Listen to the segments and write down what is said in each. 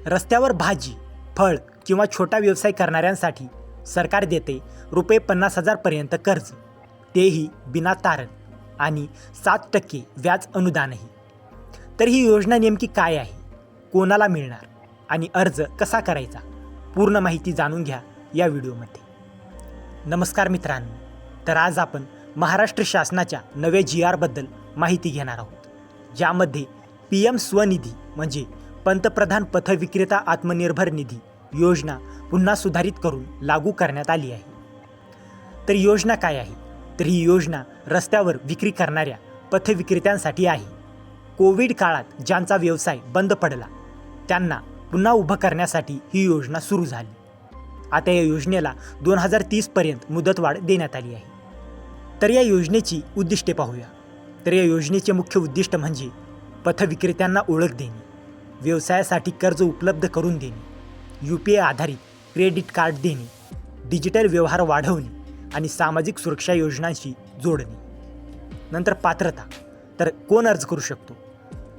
रस्त्यावर भाजी, फळ किंवा छोटा व्यवसाय करणाऱ्यांसाठी सरकार देते ₹50,000 पर्यंत कर्ज, तेही बिना तारण आणि 7% व्याज अनुदानही. तर ही योजना नेमकी काय आहे, कोणाला मिळणार आणि अर्ज कसा करायचा, पूर्ण माहिती जाणून घ्या या व्हिडिओमध्ये. नमस्कार मित्रांनो, तर आज आपण महाराष्ट्र शासनाच्या नव्या GR बद्दल माहिती घेणार आहोत, ज्यामध्ये PM स्वनिधी म्हणजे पंतप्रधान पथविक्रेता आत्मनिर्भर निधी योजना पुन्हा सुधारित करून लागू करण्यात आली आहे. तर योजना काय आहे, तर ही योजना रस्त्यावर विक्री करणाऱ्या पथविक्रेत्यांसाठी आहे. कोविड काळात ज्यांचा व्यवसाय बंद पडला त्यांना पुन्हा उभं करण्यासाठी ही योजना सुरू झाली. आता या योजनेला 2030 पर्यंत मुदतवाढ देण्यात आली आहे. तर या योजनेची उद्दिष्टे पाहूया. तर या योजनेचे मुख्य उद्दिष्ट म्हणजे पथविक्रेत्यांना ओळख देणे, व्यवसायासाठी कर्ज उपलब्ध करून देणे, UPI आधारित क्रेडिट कार्ड देणे, डिजिटल व्यवहार वाढवणे आणि सामाजिक सुरक्षा योजनांशी जोडणे. नंतर पात्रता, तर कोण अर्ज करू शकतो,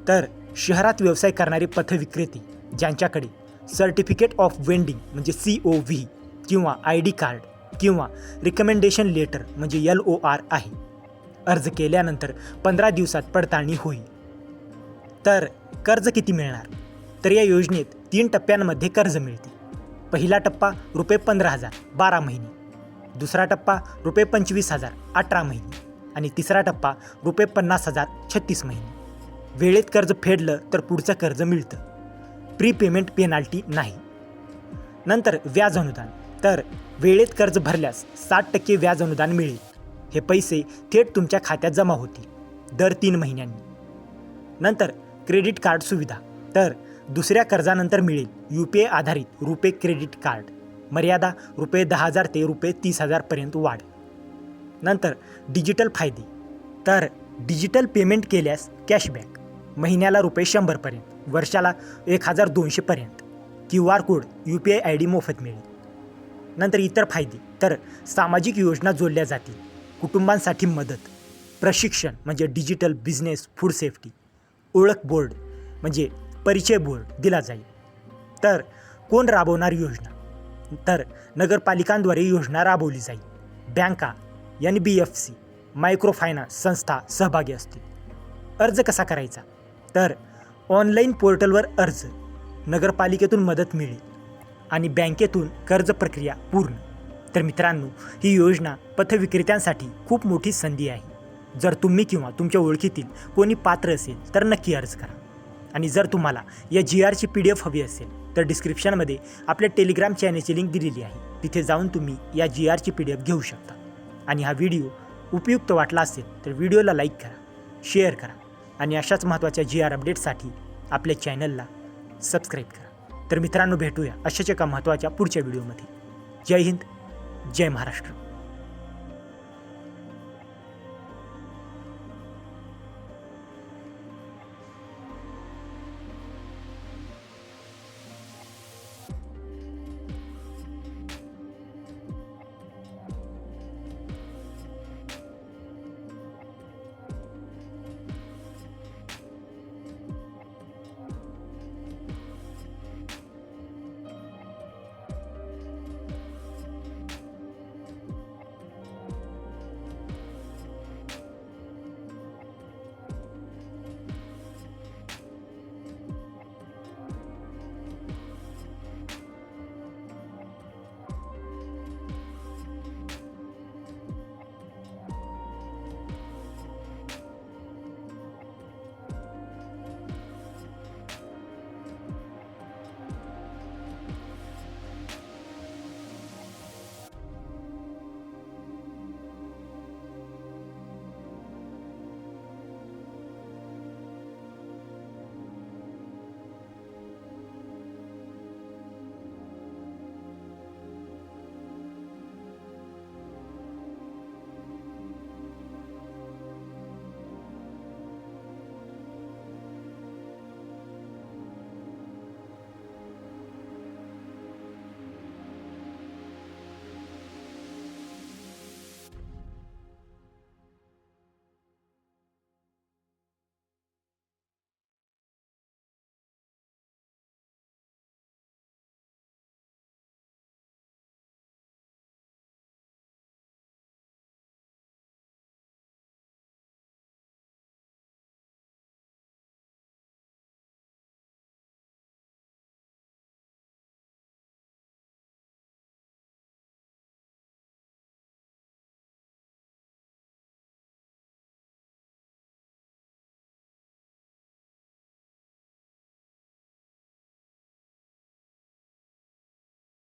तर शहरात व्यवसाय करणारे पथविक्रेते ज्यांच्याकडे सर्टिफिकेट ऑफ वेंडिंग म्हणजे COV किंवा ID कार्ड किंवा रिकमेंडेशन लेटर म्हणजे LOR आहे. अर्ज केल्यानंतर 15 दिवसात पडताळणी होईल. तर कर्ज किती मिळणार, तर या योजनेत 3 टप्प्यांमध्ये कर्ज मिळते. पहिला टप्पा ₹15,000 12 महिने, दुसरा टप्पा ₹25,000 18 महिने आणि तिसरा टप्पा ₹50,000 36 महिने. वेळेत कर्ज फेडलं तर पुढचं कर्ज मिळतं, प्रीपेमेंट पेनाल्टी नाही. नंतर व्याज अनुदान, तर वेळेत कर्ज भरल्यास 7% व्याज अनुदान मिळेल. हे पैसे थेट तुमच्या खात्यात जमा होतील दर 3 महिन्यांनी. नंतर क्रेडिट कार्ड सुविधा, तर दुसऱ्या कर्जानंतर मिळेल UPI आधारित रुपे क्रेडिट कार्ड, मर्यादा ₹10,000 ते ₹30,000 पर्यंत वाढ. नंतर डिजिटल फायदे, तर डिजिटल पेमेंट केल्यास कॅशबॅक, महिन्याला ₹100 पर्यंत, वर्षाला 1,200 पर्यंत. QR कोड UPI ID मोफत मिळेल. नंतर इतर फायदे, तर सामाजिक योजना जोडल्या जातील, कुटुंबांसाठी मदत, प्रशिक्षण म्हणजे डिजिटल बिझनेस फूड सेफ्टी, ओळख बोर्ड म्हणजे परिचय बोर्ड दिला जाईल. तर कोण राबवणार योजना, तर नगरपालिकांद्वारे योजना राबवली जाईल. बँका, NBFC, मायक्रो फायनान्स संस्था सहभागी असतील. अर्ज कसा करायचा, तर ऑनलाईन पोर्टलवर अर्ज, नगरपालिकेतून मदत मिळेल आणि बँकेतून कर्ज प्रक्रिया पूर्ण. तर मित्रांनो, ही योजना पथविक्रेत्यांसाठी खूप मोठी संधी आहे. जर तुम्ही किंवा तुमच्या ओळखीतील कोणी पात्र असेल तर नक्की अर्ज करा. आणि जर तुम्हाला या GRची PDF हवी असेल तर डिस्क्रिप्शनमध्ये आपल्या टेलिग्राम चॅनलची लिंक दिलेली आहे, तिथे जाऊन तुम्ही या GRची PDF घेऊ शकता. आणि हा व्हिडिओ उपयुक्त वाटला असेल तर व्हिडिओला लाईक करा, शेअर करा आणि अशाच महत्त्वाच्या GR अपडेट्ससाठी आपल्या चॅनलला सबस्क्राईब करा. तर मित्रांनो, भेटूया अशाच एका महत्त्वाच्या पुढच्या व्हिडिओमध्ये. जय हिंद, जय महाराष्ट्र.